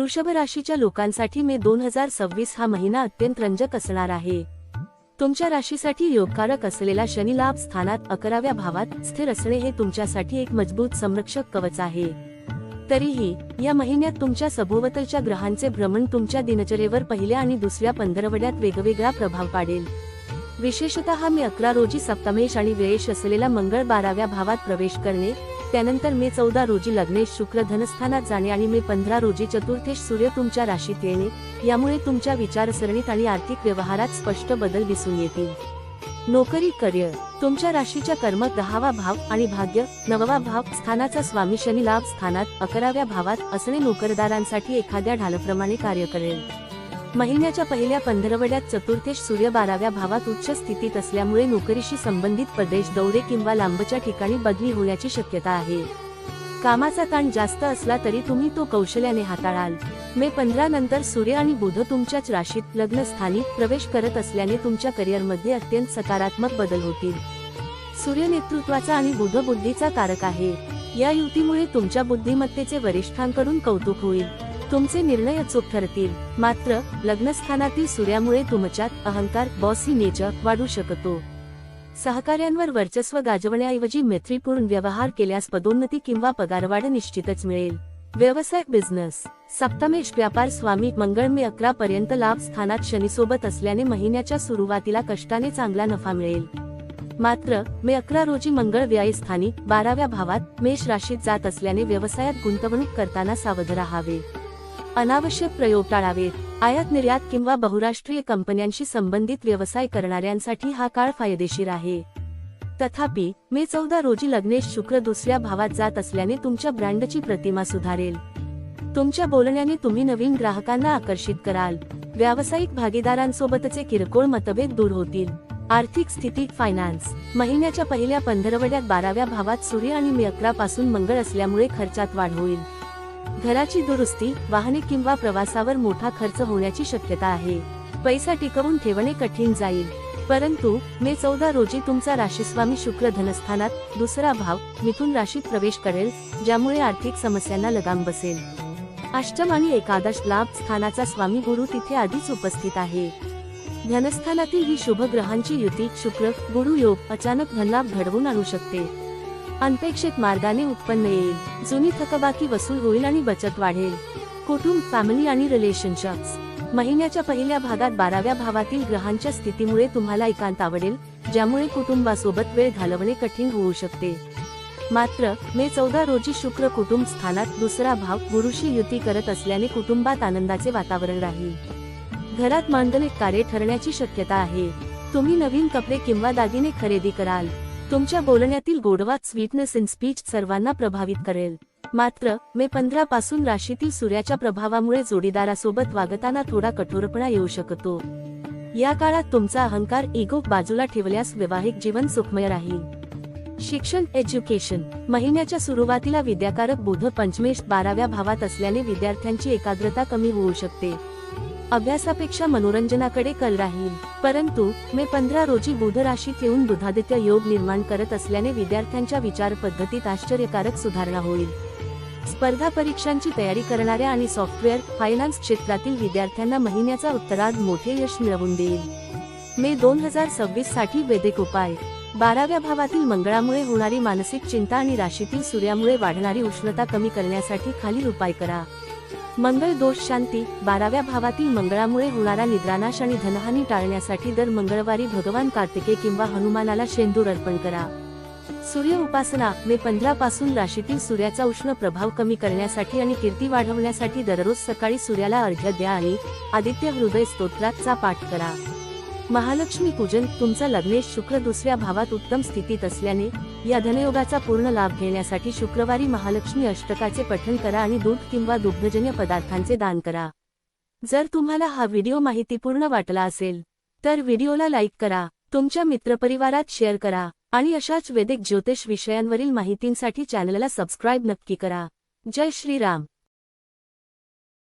वृषभ राशीच्या लोकांसाठी मे 2026 हा महिना अत्यंत रंजक असणार आहे। तुमच्या राशीसाठी योगकारक असलेला शनी लाभ स्थानात 11व्या भावात स्थिर असणे हे तुमच्यासाठी एक मजबूत संरक्षक कवच आहे। तरीही या महिन्यात तुमच्या सभोवतालच्या ग्रहांचे भ्रमण तुमच्या दिनचर्येवर पहिल्या आणि दुसऱ्या पंधरवड्यात वेगवेगळा प्रभाव पाडेल। विशेषतः मे 11 रोजी सप्तमेश आणि व्ययेश असलेला मंगळ 12व्या भावात प्रवेश करणे, त्यानंतर मे 14 रोजी लग्नेश शुक्र धनस्थानात जाणे आणि मे 15 रोजी चतुर्थेश सूर्य तुमच्या राशीत येणे, यामुळे तुमच्या विचारसरणीत आणि आर्थिक व्यवहारात स्पष्ट बदल दिसून येतील। नोकरी करिअर, तुमच्या राशीच्या कर्म 10वा भाव आणि भाग्य 9वा भाव स्थानाचा स्वामी शनी लाभ स्थानात 11व्या भावात असणे नोकरदारांसाठी एखाद्या ढालप्रमाणे कार्य करेल। महिन्याच्या पहिल्या पंधरवड्यात चतुर्थेश सूर्य 12व्या भावात उच्च स्थितीत असल्यामुळे नोकरीशी संबंधित प्रदेश दौरे किंवा लांबच्या ठिकाणी बदली होण्याची शक्यता आहे। कामाचा ताण जास्त असला तरी तुम्ही तो कौशल्याने हाताळाल। मे 15 नंतर सूर्य आणि बुध तुमच्याच राशीत लग्नस्थानी प्रवेश करत असल्याने तुमच्या करिअरमध्ये अत्यंत सकारात्मक बदल होतील। सूर्य नेतृत्वाचा आणि बुध बुद्धीचा कारक आहे। या युतीमुळे तुमच्या बुद्धिमत्तेचे वरिष्ठांकडून कौतुक होईल। तुमचे निर्णय अचूक ठरतील। मात्र लग्नस्थानातील सूर्यामुळे तुमच्यात अहंकार बॉसी नेचर वाढू शकतो। सहकार्यांवर वर्चस्व गाजवण्याऐवजी मैत्रीपूर्ण व्यवहार केल्यास पदोन्नती किंवा पगारवाढ निश्चितच मिळेल। व्यवसाय बिझनेस, सप्तमेश व्यापार स्वामी मंगळ मे 11 पर्यंत लाभ स्थानात शनीसोबत असल्याने महिन्याच्या सुरुवातीला कष्टाने चांगला नफा मिळेल। मात्र मे 11 रोजी मंगळ व्ययस्थानी 12व्या भावात मेष राशीत जात असल्याने व्यवसायात गुंतवणूक करताना सावध राहावे। अनावश्यक प्रयोग टाळावेत। आयात निर्यात किंवा बहुराष्ट्रीय कंपन्यांशी संबंधित व्यवसाय करणाऱ्यांसाठी हा काळ फायदेशीर आहे। तथापि मे 14 रोजी लग्नेश शुक्र दुसऱ्या भावात जात असल्याने तुमच्या ब्रँडची प्रतिमा सुधारेल। तुमच्या बोलण्याने तुम्ही नवीन ग्राहकांना आकर्षित कराल। व्यावसायिक भागीदारांसोबतचे किरकोळ मतभेद दूर होतील। आर्थिक स्थिती फायनान्स, महिन्याच्या पहिल्या पंधरवड्यात 12व्या भावात सूर्य आणि मे 11 पासून मंगळ असल्यामुळे खर्चात वाढ होईल। घराची दुरुस्ती, वाहने किंवा प्रवासावर मोठा खर्च होण्याची शक्यता आहे। पैसा टिकवून ठेवणे कठीण जाईल। परंतु मे 14 रोजी तुमचा राशीस्वामी शुक्र धनस्थानात दुसरा भाव मिथुन राशीत प्रवेश करेल, ज्यामुळे आर्थिक समस्यांना लगाम बसेल। अष्टम आणि एकादश लाभ स्थानाचा स्वामी गुरु तिथे आधीच उपस्थित आहे। धनस्थानातील ही शुभ ग्रहांची युती शुक्र गुरु योग अचानक धनलाभ घडवून आणू शकते। अनपेक्षित मार्गाने उत्पन्न येईल। जुनी थकबाकी वसूल होईल आणि बचत वाढेल। कुटुंब, फॅमिली आणि रिलेशनशिप्स, महिन्याच्या पहिल्या भागात 12व्या भावातील ग्रहांच्या स्थितीमुळे तुम्हाला एकांत आवडेल, ज्यामुळे कुटुंबासोबत वेळ घालवणे कठीण होऊ शकते। मात्र मे 14 रोजी शुक्र कुटुंब स्थानात दुसरा भाव गुरुशी युती करत असल्याने कुटुंबात आनंदाचे वातावरण राहील। घरात मांगलिक कार्य ठरण्याची शक्यता आहे। तुम्ही नवीन कपडे किंवा दागिने खरेदी कराल। तुमच्या बोलण्यातील गोडवा स्वीटनेस इन स्पीच सर्वांना प्रभावित करेल। मात्र मे 15 पासून राशीतील सूर्याच्या प्रभावामुळे जोडीदारासोबत वागताना थोडा कठोरपणा येऊ शकतो। या काळात तुमचा अहंकार इगो बाजूला ठेवल्यास वैवाहिक जीवन सुखमय राहील। शिक्षण एज्युकेशन, महिन्याच्या सुरुवातीला विद्याकारक बुध पंचमेश 12व्या भावात असल्याने विद्यार्थ्यांची एकाग्रता कमी होऊ शकते। अभ्यासापेक्षा मनोरंजनाकडे कल राहील। परंतु मे 15 रोजी बुध राशीत येऊन बुधादित्य योग निर्माण करत असल्याने विद्यार्थ्यांच्या विचार पद्धतीत आश्चर्यकारक सुधारणा होईल। स्पर्धा परीक्षांची तयारी करणाऱ्या आणि सॉफ्टवेअर फायनान्स क्षेत्रातील विद्यार्थ्यांना महिन्याचा उत्तरार्ध मोठे यश मिळवून देईल। मे 2026 साठी वैदिक उपाय, 12व्या भावातील मंगळामुळे होणारी मानसिक चिंता आणि राशीतील सूर्यामुळे वाढणारी उष्णता कमी करण्यासाठी खालील उपाय करा। मंगळ दोष शांती, 12व्या भावातील मंगळामुळे होणारा निद्रानाश आणि धनहानी टाळण्यासाठी दर मंगळवारी भगवान कार्तिकेय किंवा हनुमानाला शेंदूर अर्पण करा। सूर्य उपासना, मे 15 पासून राशीतील सूर्याचा उष्ण प्रभाव कमी करण्यासाठी आणि कीर्ती वाढवण्यासाठी दररोज सकाळी सूर्याला अर्घ्य द्या आणि आदित्य हृदय स्तोत्राचा पाठ करा। महालक्ष्मी पूजन, तुमचा लग्नेश शुक्र दुसऱ्या भावात उत्तम स्थितीत असल्याने या धनयोगाचा पूर्ण लाभ घेण्यासाठी शुक्रवारी महालक्ष्मी अष्टकाचे पठण करा आणि दूध किंवा दुग्धजन्य पदार्थांचे दान करा। जर तुम्हाला हा व्हिडिओ माहितीपूर्ण वाटला असेल तर व्हिडिओला लाईक करा, तुमच्या मित्रपरिवारात शेअर करा आणि अशाच वैदिक ज्योतिष विषयांवरील माहितींसाठी चॅनलला सबस्क्राईब नक्की करा। जय श्रीराम।